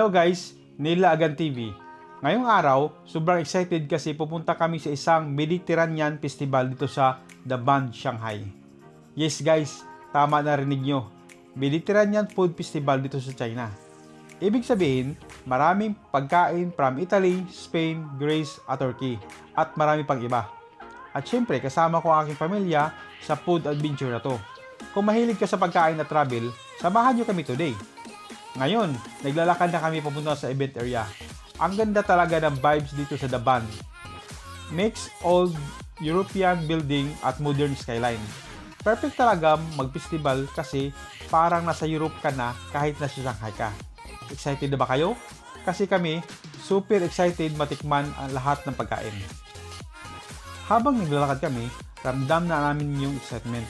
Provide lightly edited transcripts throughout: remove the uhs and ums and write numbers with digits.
Hello guys, Nila Agan TV. Ngayong araw, sobrang excited kasi pupunta kami sa isang Mediterranean Festival dito sa The Bund, Shanghai. Yes guys, tama na rinig nyo. Mediterranean Food Festival dito sa China. Ibig sabihin, maraming pagkain from Italy, Spain, Greece at Turkey at marami pang iba. At syempre, kasama ko ang aking pamilya sa food adventure na to. Kung mahilig ka sa pagkain at travel, samahan nyo kami today. Ngayon, naglalakad na kami papunta sa event area. Ang ganda talaga ng vibes dito sa The Bund. Mix old European building at modern skyline. Perfect talaga mag-festival kasi parang nasa Europe ka na kahit nasa Shanghai ka. Excited na ba kayo? Kasi kami, super excited matikman ang lahat ng pagkain. Habang naglalakad kami, ramdam na namin yung excitement.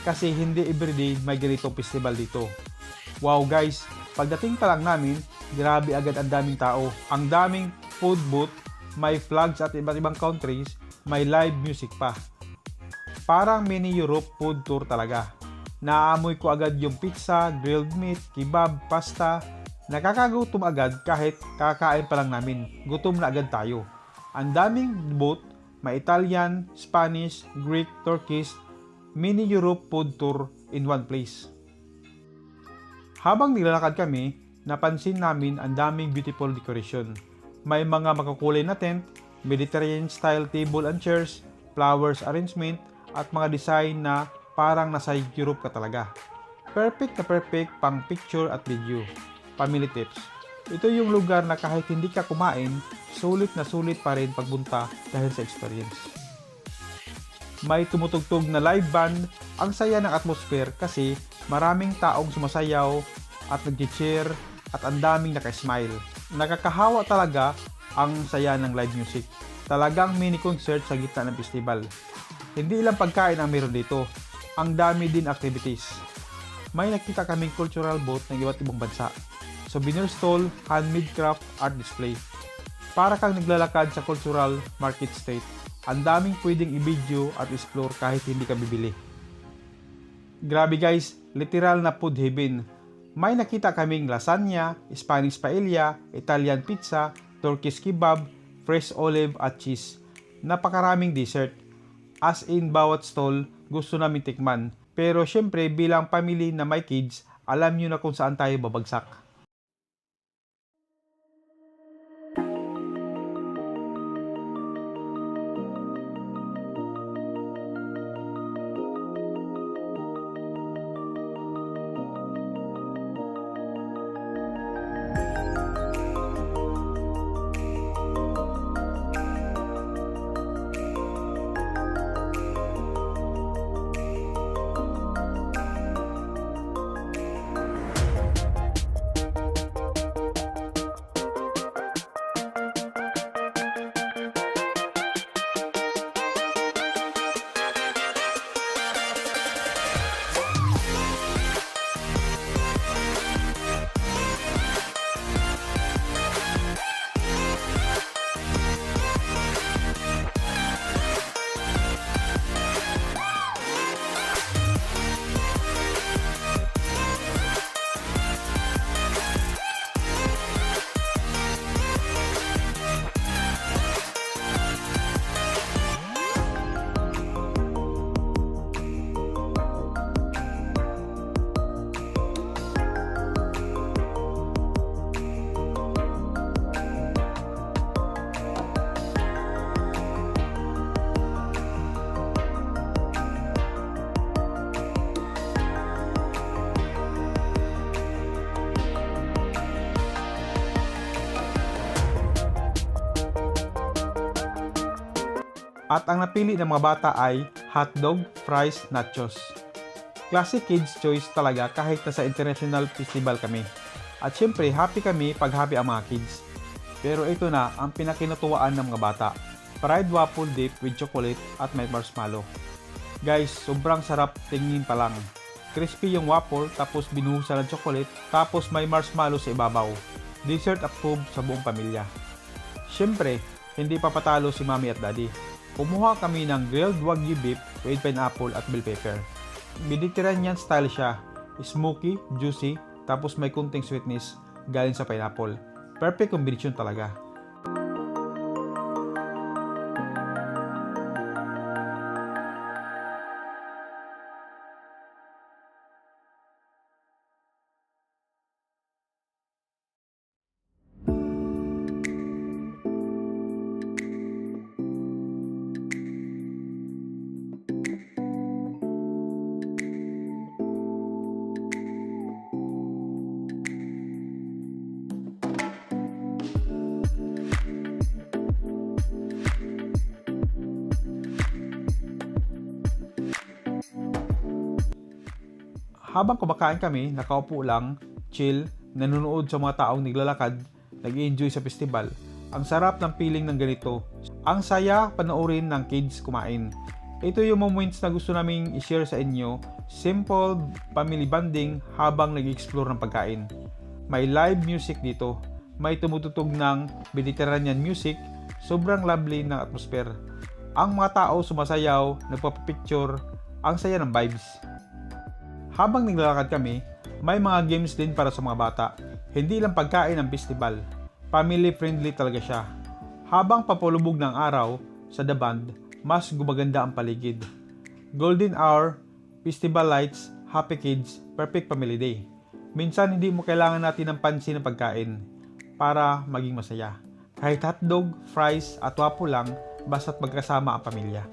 Kasi hindi everyday may ganitong festival dito. Wow guys! Pagdating pa lang namin, grabe agad ang daming tao. Ang daming food booth, may flags at iba't ibang countries, may live music pa. Parang mini Europe food tour talaga. Naamoy ko agad yung pizza, grilled meat, kebab, pasta. Nakakagutom agad kahit kakain pa lang namin. Gutom na agad tayo. Ang daming booth, may Italian, Spanish, Greek, Turkish, mini Europe food tour in one place. Habang nilalakad kami, napansin namin ang daming beautiful decoration. May mga makakulay na tent, Mediterranean style table and chairs, flowers arrangement, at mga design na parang nasa Europe ka talaga. Perfect na perfect pang picture at video. Family tips. Ito yung lugar na kahit hindi ka kumain, sulit na sulit pa rin pagpunta dahil sa experience. May tumutugtog na live band, ang saya ng atmosphere kasi maraming taong sumasayaw at nag-cheer at ang daming naka-smile. Nakakahawa talaga ang saya ng live music. Talagang mini concert sa gitna ng festival. Hindi lang pagkain ang meron dito, ang dami din activities. May nakita kaming cultural booth ng iba't ibang bansa. Souvenir stall, handmade craft, art display. Para kang naglalakad sa cultural market state. Ang daming pwedeng i-video at explore kahit hindi ka bibili. Grabe guys, literal na food heaven. May nakita kaming lasagna, Spanish paella, Italian pizza, Turkish kebab, fresh olive at cheese. Napakaraming dessert. As in bawat stall, gusto namin tikman. Pero syempre bilang family na may kids, alam nyo na kung saan tayo babagsak. At ang napili ng mga bata ay hotdog, fries, nachos. Classic kids choice talaga kahit nasa international festival kami. At syempre, happy kami pag happy ang mga kids. Pero ito na ang pinakinatuwaan ng mga bata. Fried waffle dip with chocolate at may marshmallow. Guys, sobrang sarap tingin pa lang. Crispy yung waffle tapos binuhusan ng chocolate tapos may marshmallow sa ibabaw. Dessert approved sa buong pamilya. Syempre, hindi papatalo si mommy at daddy. Kumuha kami ng grilled wagyu beef with pineapple at bell pepper. Mediterranean style siya. Smoky, juicy, tapos may kunting sweetness galing sa pineapple. Perfect combination talaga. Habang kumakain kami, nakaupo lang, chill, nanonood sa mga taong naglalakad, nag-enjoy sa festival. Ang sarap ng feeling ng ganito. Ang saya panoorin ng kids kumain. Ito yung moments na gusto naming i-share sa inyo. Simple family bonding habang nag-explore ng pagkain. May live music dito. May tumutugtog ng Mediterranean music. Sobrang lovely ng atmosphere. Ang mga tao sumasayaw, nagpapapicture. Ang saya ng vibes. Habang naglalakad kami, may mga games din para sa mga bata. Hindi lang pagkain ang festival. Family friendly talaga siya. Habang papalubog ng araw sa The Band, mas gumaganda ang paligid. Golden hour, festival lights, happy kids, perfect family day. Minsan hindi mo kailangan natin ng pansin ng pagkain para maging masaya. Kahit hotdog, fries at wapo lang, basta't magkasama ang pamilya.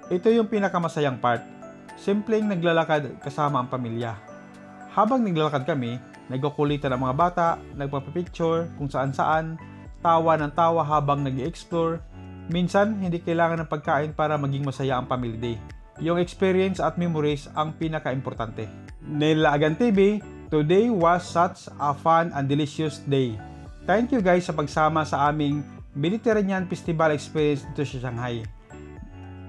Ito yung pinakamasayang part. Simpleng naglalakad kasama ang pamilya. Habang naglalakad kami, nagkukulitan ang mga bata, nagpapapicture kung saan-saan, tawa ng tawa habang nag-i-explore. Minsan, hindi kailangan ng pagkain para maging masaya ang family day. Yung experience at memories ang pinaka-importante. Nilaagan TV, today was such a fun and delicious day. Thank you guys sa pagsama sa aming Mediterranean Festival experience dito sa Shanghai.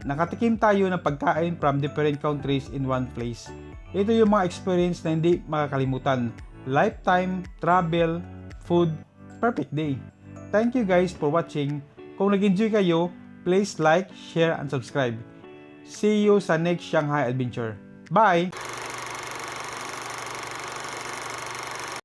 Nakatikim tayo ng pagkain from different countries in one place. Ito yung mga experience na hindi makakalimutan. Lifetime, travel, food, perfect day. Thank you guys for watching. Kung nag-enjoy kayo, please like, share, and subscribe. See you sa next Shanghai adventure. Bye!